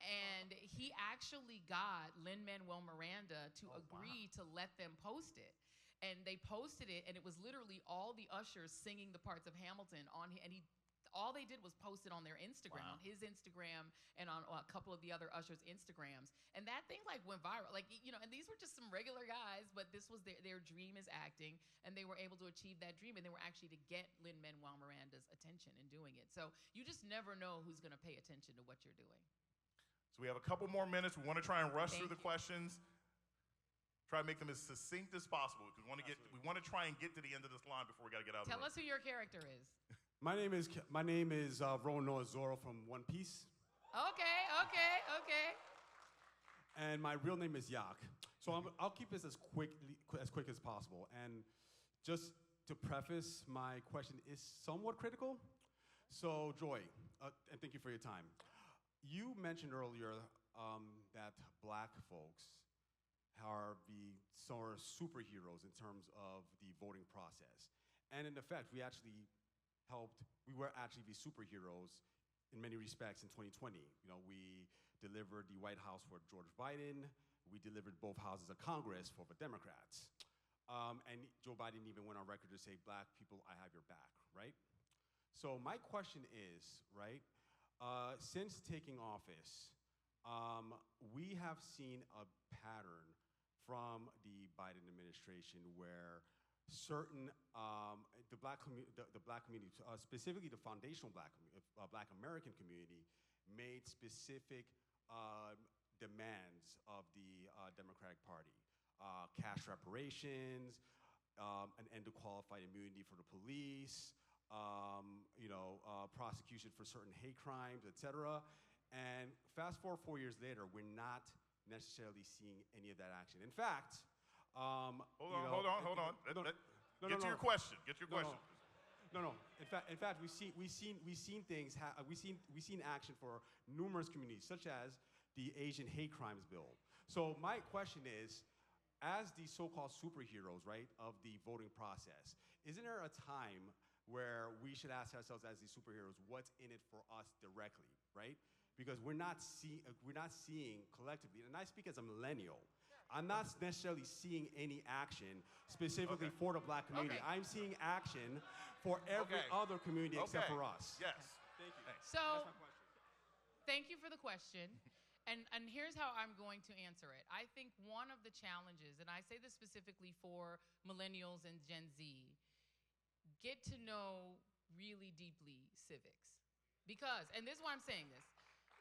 And he actually got Lin-Manuel Miranda to agree to let them post it. And they posted it, and it was literally all the ushers singing the parts of Hamilton all they did was post it on their Instagram, on his Instagram, and on a couple of the other ushers' Instagrams. And that thing went viral. And these were just some regular guys, but this was their dream is acting, and they were able to achieve that dream, and they were actually to get Lin-Manuel Miranda's attention in doing it. So you just never know who's going to pay attention to what you're doing. So we have a couple more minutes. We want to try and rush through the questions. Try to make them as succinct as possible because we want to try and get to the end of this line before we got to get out of the room. Tell us who your character is. My name is Roanoa Zoro from One Piece. Okay. And my real name is Yak. So I'll keep this as quick as possible. And just to preface, my question is somewhat critical. So Joy, and thank you for your time. You mentioned earlier that black folks are the sort of superheroes in terms of the voting process. And in effect, we were actually the superheroes in many respects in 2020. We delivered the White House for George Biden. We delivered both houses of Congress for the Democrats. And Joe Biden even went on record to say, black people, I have your back, right? So my question is, right, since taking office, we have seen a pattern from the Biden administration where certain the black community, specifically the foundational black American community, made specific demands of the Democratic Party: cash reparations, an end to qualified immunity for the police, prosecution for certain hate crimes, etc. And fast forward 4 years later, we're not necessarily seeing any of that action. In fact, hold on. Get to your question. No. In fact, we've seen things. We've seen action for numerous communities, such as the Asian hate crimes bill. So my question is, as the so-called superheroes, right, of the voting process, isn't there a time where we should ask ourselves as the superheroes, what's in it for us directly, right? Because we're not seeing collectively, and I speak as a millennial, I'm not necessarily seeing any action specifically for the black community. I'm seeing action for every other community except for us. Yes. Thank you. So, that's my question. Thank you for the question. And here's how I'm going to answer it. I think one of the challenges, and I say this specifically for millennials and Gen Z, get to know really deeply civics. Because, and this is why I'm saying this,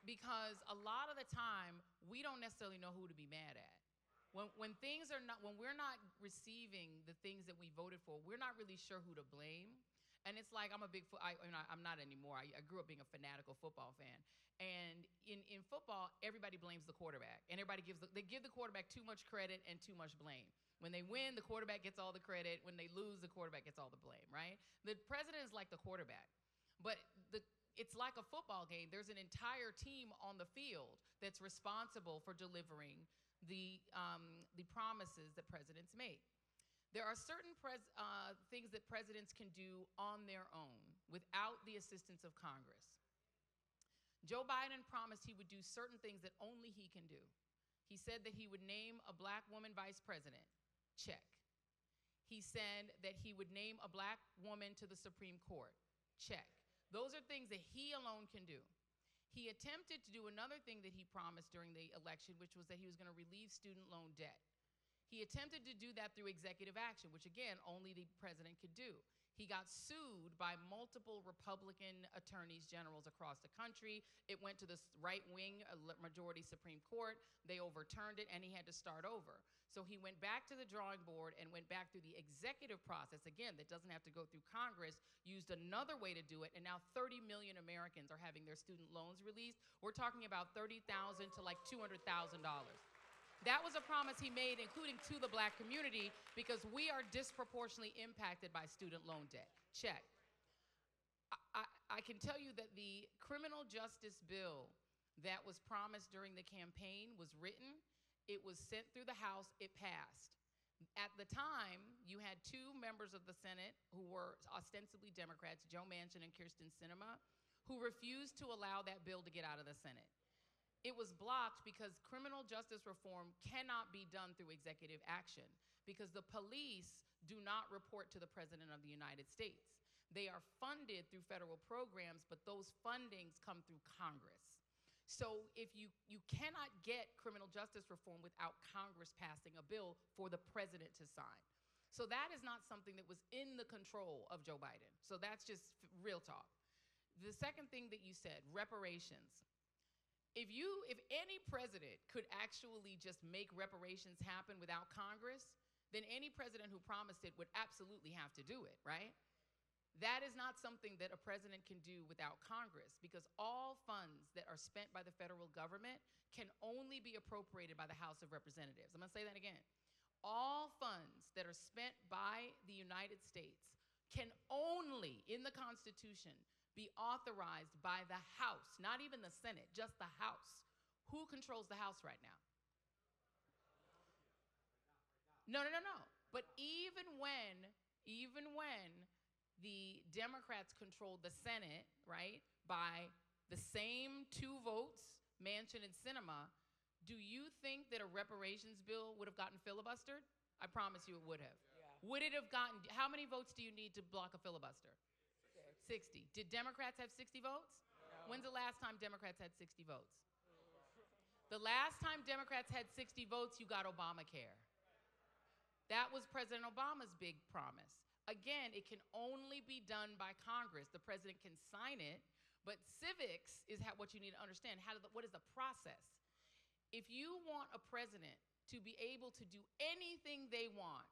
because a lot of the time, we don't necessarily know who to be mad at. When we're not receiving the things that we voted for, we're not really sure who to blame. And it's like, I'm not anymore. I grew up being a fanatical football fan. And in football, everybody blames the quarterback. And they give the quarterback too much credit and too much blame. When they win, the quarterback gets all the credit. When they lose, the quarterback gets all the blame, right? The president is like the quarterback. But it's like a football game. There's an entire team on the field that's responsible for delivering the promises that presidents make. There are certain things that presidents can do on their own without the assistance of Congress. Joe Biden promised he would do certain things that only he can do. He said that he would name a black woman vice president. Check. He said that he would name a black woman to the Supreme Court. Check. Those are things that he alone can do. He attempted to do another thing that he promised during the election, which was that he was going to relieve student loan debt. He attempted to do that through executive action, which again, only the president could do. He got sued by multiple Republican attorneys generals across the country. It went to the right-wing majority Supreme Court. They overturned it, and he had to start over. So he went back to the drawing board and went back through the executive process, again, that doesn't have to go through Congress, used another way to do it, and now 30 million Americans are having their student loans released. We're talking about $30,000 to like $200,000. That was a promise he made, including to the black community, because we are disproportionately impacted by student loan debt. Check. I can tell you that the criminal justice bill that was promised during the campaign was written. It was sent through the House. It passed. At the time, you had two members of the Senate who were ostensibly Democrats, Joe Manchin and Kyrsten Sinema, who refused to allow that bill to get out of the Senate. It was blocked because criminal justice reform cannot be done through executive action because the police do not report to the President of the United States. They are funded through federal programs, but those fundings come through Congress. So if you cannot get criminal justice reform without Congress passing a bill for the president to sign. So that is not something that was in the control of Joe Biden. So that's just real talk. The second thing that you said, reparations. If any president could actually just make reparations happen without Congress, then any president who promised it would absolutely have to do it, right? That is not something that a president can do without Congress because all funds that are spent by the federal government can only be appropriated by the House of Representatives. I'm gonna say that again. All funds that are spent by the United States can only, in the Constitution, be authorized by the House, not even the Senate, just the House. Who controls the House right now? No. But even when the Democrats controlled the Senate, right, by the same 2 votes, Manchin and Sinema, do you think that a reparations bill would have gotten filibustered? I promise you it would have. Yeah. Would it have gotten, how many votes do you need to block a filibuster? 60. Did Democrats have 60 votes? No. When's the last time Democrats had 60 votes? The last time Democrats had 60 votes, you got Obamacare. That was President Obama's big promise. Again, it can only be done by Congress. The president can sign it, but civics is what you need to understand. What is the process? If you want a president to be able to do anything they want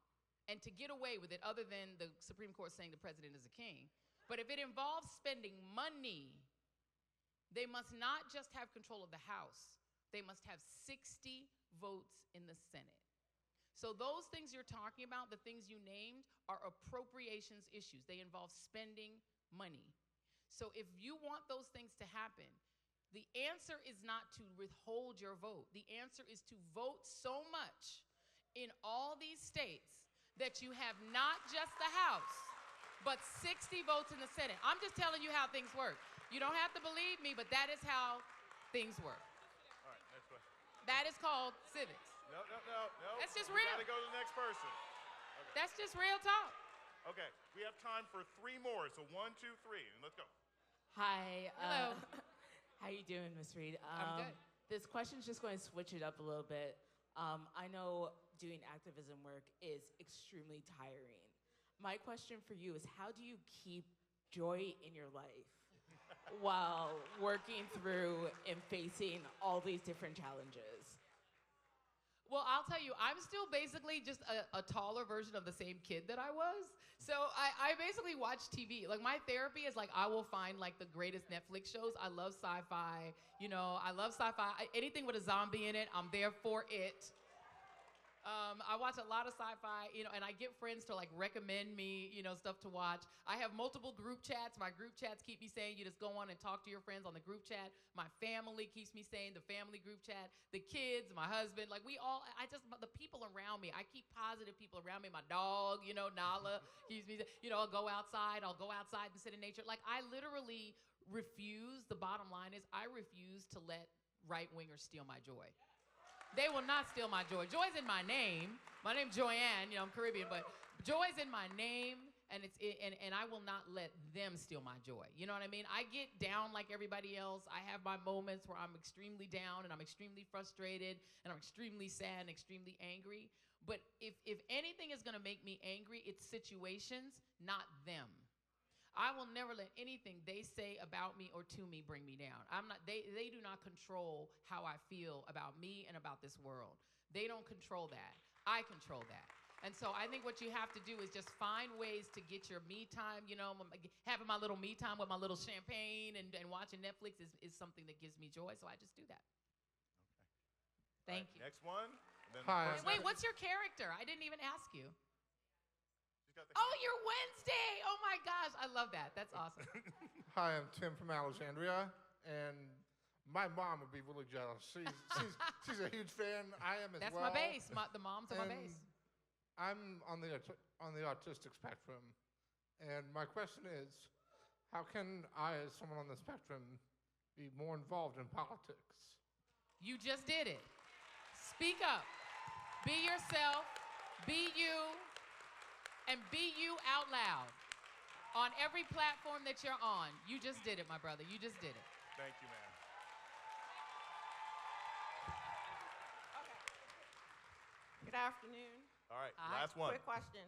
and to get away with it other than the Supreme Court saying the president is a king, but if it involves spending money, they must not just have control of the House. They must have 60 votes in the Senate. So those things you're talking about, the things you named, are appropriations issues. They involve spending money. So if you want those things to happen, the answer is not to withhold your vote. The answer is to vote so much in all these states that you have not just the House, but 60 votes in the Senate. I'm just telling you how things work. You don't have to believe me, but that is how things work. All right, next question. That is called civics. No. That's just real. We gotta go to the next person. Okay. That's just real talk. Okay, we have time for 3 more. So 1, 2, 3, and let's go. Hi. Hello. How you doing, Ms. Reid? I'm good. This question's just going to switch it up a little bit. I know doing activism work is extremely tiring. My question for you is, how do you keep joy in your life while working through and facing all these different challenges? Well, I'll tell you, I'm still basically just a taller version of the same kid that I was. So I basically watch TV. Like, my therapy is like, I will find like the greatest Netflix shows. I love sci-fi. You know, I love sci-fi. Anything with a zombie in it, I'm there for it. I watch a lot of sci-fi, you know, and I get friends to like recommend me, you know, stuff to watch. I have multiple group chats. My group chats keep me sane. You just go on and talk to your friends on the group chat. My family keeps me sane, the family group chat, the kids, my husband, like the people around me. I keep positive people around me. My dog, you know, Nala keeps me, you know, I'll go outside and sit in nature. Like, I literally refuse, the bottom line is, I refuse to let right-wingers steal my joy. They will not steal my joy. Joy's in my name. My name's Joanne, you know, I'm Caribbean, but joy's in my name, and I will not let them steal my joy. You know what I mean? I get down like everybody else. I have my moments where I'm extremely down, and I'm extremely frustrated, and I'm extremely sad and extremely angry. But if anything is going to make me angry, it's situations, not them. I will never let anything they say about me or to me bring me down. They do not control how I feel about me and about this world. They don't control that. I control that. And so I think what you have to do is just find ways to get your me time. You know, having my little me time with my little champagne and watching Netflix is something that gives me joy, so I just do that. Okay. Thank you. Next one. Hi. Wait, what's your character? I didn't even ask you. Oh, you're Wednesday. Oh my gosh, I love that. That's awesome. Hi, I'm Tim from Alexandria, and my mom would be really jealous. She's a huge fan. I am as That's well. my base. The moms are my base. I'm on the autistic spectrum, and my question is, how can I, as someone on the spectrum, be more involved in politics? You just did it. Speak up. Be yourself. Be you. And be you out loud on every platform that you're on. You just did it, my brother. You just did it. Thank you, man. Okay. Good afternoon. All right, Hi. last one. Quick question.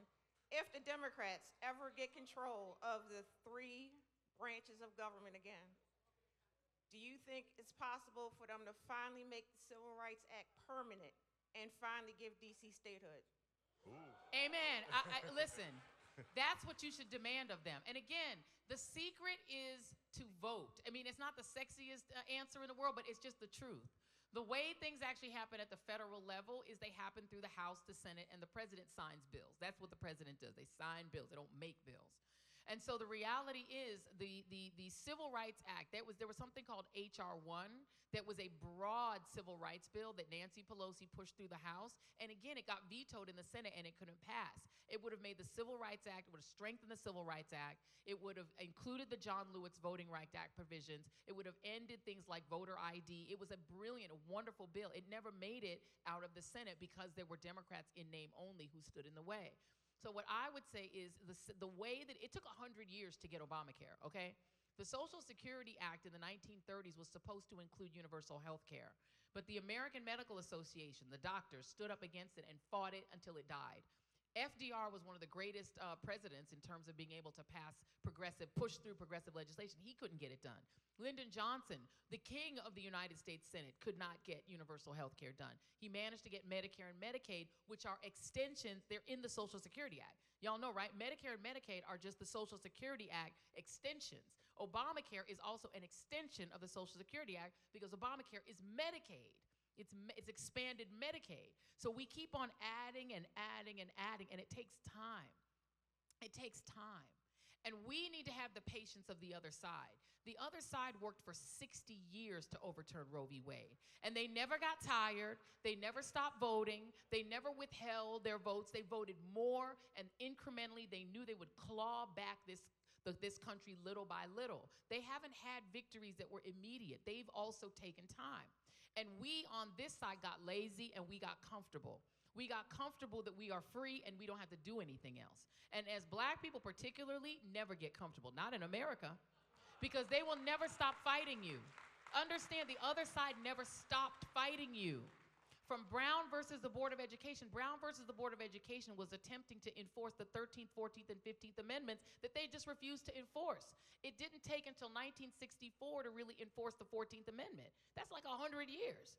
If the Democrats ever get control of the 3 branches of government again, do you think it's possible for them to finally make the Civil Rights Act permanent and finally give D.C. statehood? Ooh. Amen. Listen, that's what you should demand of them. And again, the secret is to vote. I mean, it's not the sexiest answer in the world, but it's just the truth. The way things actually happen at the federal level is they happen through the House, the Senate, and the president signs bills. That's what the president does. They sign bills. They don't make bills. And so the reality is the Civil Rights Act, there was something called H.R. 1 that was a broad civil rights bill that Nancy Pelosi pushed through the House. And again, it got vetoed in the Senate and it couldn't pass. It would have made the Civil Rights Act, it would have strengthened the Civil Rights Act. It would have included the John Lewis Voting Rights Act provisions. It would have ended things like voter ID. It was a brilliant, a wonderful bill. It never made it out of the Senate because there were Democrats in name only who stood in the way. So what I would say is the way that it took 100 years to get Obamacare, okay? The Social Security Act in the 1930s was supposed to include universal health care. But the American Medical Association, the doctors, stood up against it and fought it until it died. FDR was one of the greatest presidents in terms of being able to push through progressive legislation. He couldn't get it done. Lyndon Johnson, the king of the United States Senate, could not get universal health care done. He managed to get Medicare and Medicaid, which are extensions. They're in the Social Security Act. Y'all know, right? Medicare and Medicaid are just the Social Security Act extensions. Obamacare is also an extension of the Social Security Act because Obamacare is Medicaid. It's expanded Medicaid. So we keep on adding and adding and adding, and it takes time. It takes time. And we need to have the patience of the other side. The other side worked for 60 years to overturn Roe v. Wade. And they never got tired. They never stopped voting. They never withheld their votes. They voted more, and incrementally they knew they would claw back this country little by little. They haven't had victories that were immediate. They've also taken time. And we on this side got lazy and we got comfortable. We got comfortable that we are free and we don't have to do anything else. And as black people particularly, never get comfortable. Not in America, because they will never stop fighting you. Understand, the other side never stopped fighting you. From Brown versus the Board of Education, Brown versus the Board of Education was attempting to enforce the 13th, 14th, and 15th Amendments that they just refused to enforce. It didn't take until 1964 to really enforce the 14th Amendment. That's like 100 years.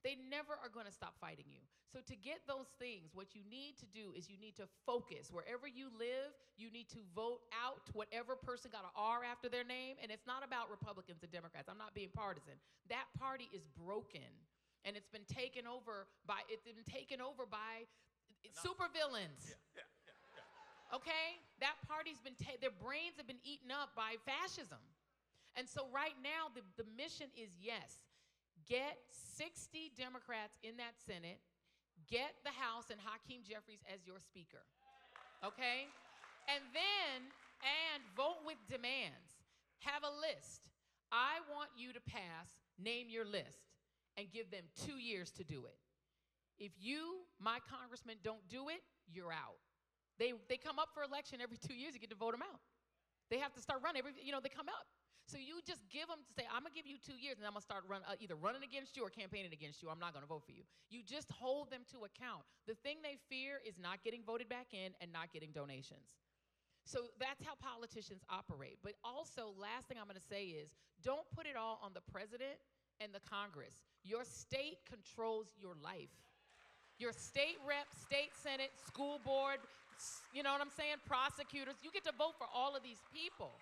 They never are going to stop fighting you. So to get those things, what you need to do is you need to focus. Wherever you live, you need to vote out whatever person got an R after their name. And it's not about Republicans and Democrats. I'm not being partisan. That party is broken. And it's been taken over by supervillains. Yeah. Okay? That party's been their brains have been eaten up by fascism. And so right now the mission is yes. Get 60 Democrats in that Senate, get the House and Hakeem Jeffries as your speaker, okay? And vote with demands. Have a list. I want you to pass, name your list, and give them 2 years to do it. If you, my congressman, don't do it, you're out. They come up for election every 2 years, you get to vote them out. They have to start running they come up. So you just give them, say, I'm gonna give you 2 years and I'm gonna start either running against you or campaigning against you. I'm not gonna vote for you. You just hold them to account. The thing they fear is not getting voted back in and not getting donations. So that's how politicians operate. But also, last thing I'm gonna say is, don't put it all on the president and the Congress. Your state controls your life. Your state rep, state senate, school board, you know what I'm saying, prosecutors, you get to vote for all of these people.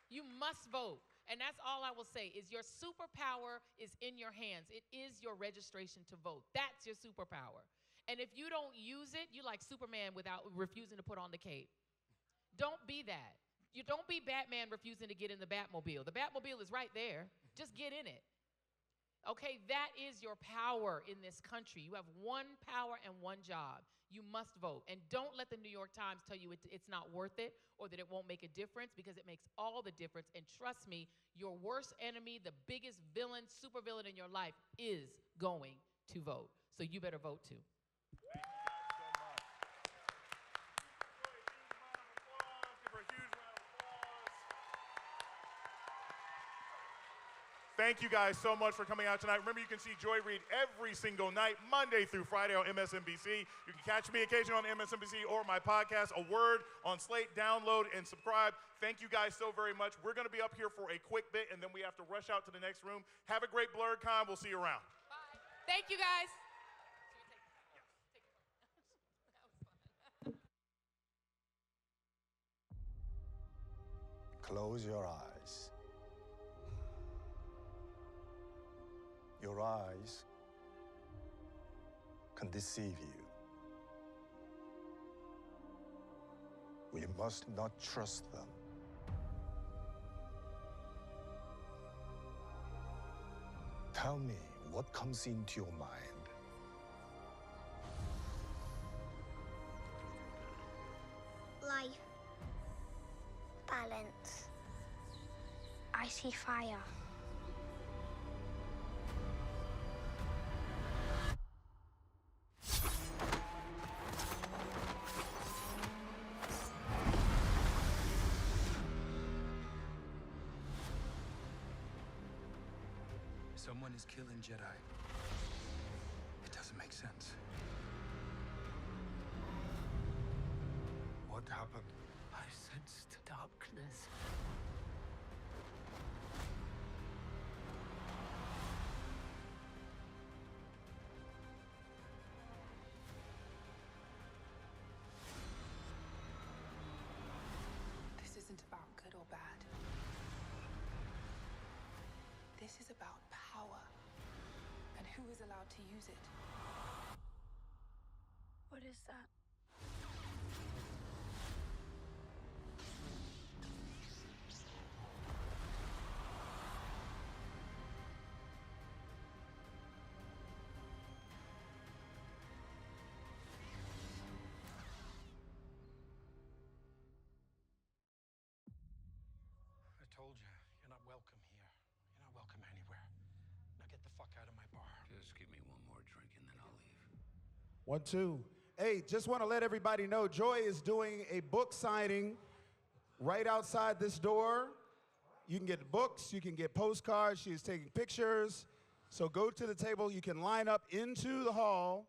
You must vote. And that's all I will say is your superpower is in your hands. It is your registration to vote. That's your superpower. And if you don't use it, you're like Superman without refusing to put on the cape. Don't be that. You don't be Batman refusing to get in the Batmobile. The Batmobile is right there. Just get in it. Okay, that is your power in this country. You have one power and one job. You must vote. And don't let the New York Times tell you it's not worth it or that it won't make a difference, because it makes all the difference. And trust me, your worst enemy, the biggest villain, supervillain in your life is going to vote. So you better vote too. Thank you guys so much for coming out tonight. Remember, you can see Joy Reid every single night, Monday through Friday on MSNBC. You can catch me occasionally on MSNBC or my podcast, A Word, on Slate. Download and subscribe. Thank you guys so very much. We're going to be up here for a quick bit, and then we have to rush out to the next room. Have a great BlerDCon. We'll see you around. Bye. Thank you, guys. Close your eyes. Your eyes can deceive you. We must not trust them. Tell me what comes into your mind. Life. Balance. I see fire. Someone is killing Jedi. It doesn't make sense. What happened? I sensed darkness. This isn't about good or bad. This is about power and who is allowed to use it. What is that? I told you, you're not welcome here. You're not welcome anywhere. Now get the fuck out of my bar. Just give me one more drink and then I'll leave. 1, 2. Hey, just want to let everybody know, Joy is doing a book signing right outside this door. You can get books, you can get postcards, she is taking pictures. So go to the table, you can line up into the hall,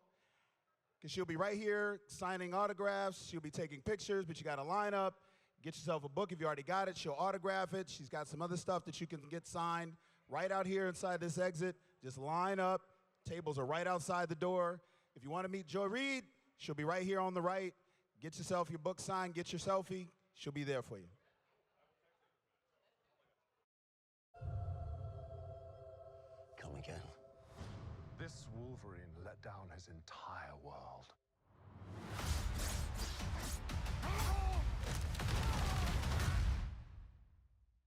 because she'll be right here signing autographs, she'll be taking pictures, but you got to line up, get yourself a book. If you already got it, she'll autograph it. She's got some other stuff that you can get signed right out here inside this exit. Just line up, tables are right outside the door. If you want to meet Joy Reid, she'll be right here on the right. Get yourself your book signed, get your selfie, she'll be there for you. Come again. This Wolverine let down his entire world.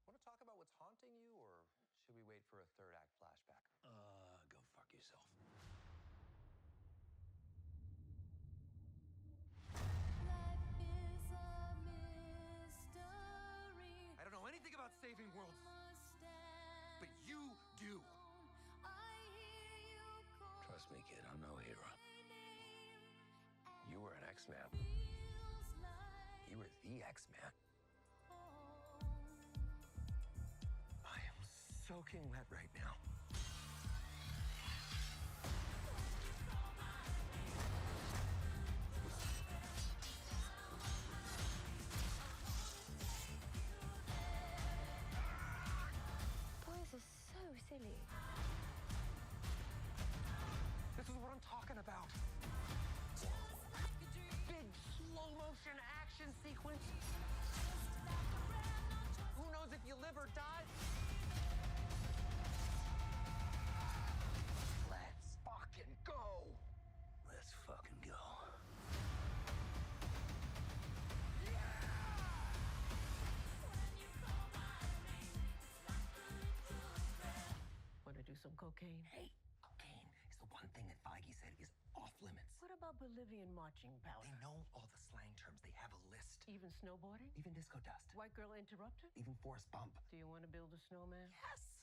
Want to talk about what's haunting you, or should we wait for a third act flashback? Go fuck yourself. I don't know anything about saving worlds, but you do. Trust me, kid, I'm no hero. You were an X-Man. You were the X-Man. soaking wet right now. Boys are so silly. This is what I'm talking about. Big slow motion action sequence. Who knows if you live or die? Let's fucking go. Let's fucking go. Want to do some cocaine? Hey, cocaine is the one thing that Feige said is off limits. What about Bolivian marching powder? They know all the slang terms. They have a list. Even snowboarding? Even disco dust. White girl interrupted? Even forest bump. Do you want to build a snowman? Yes.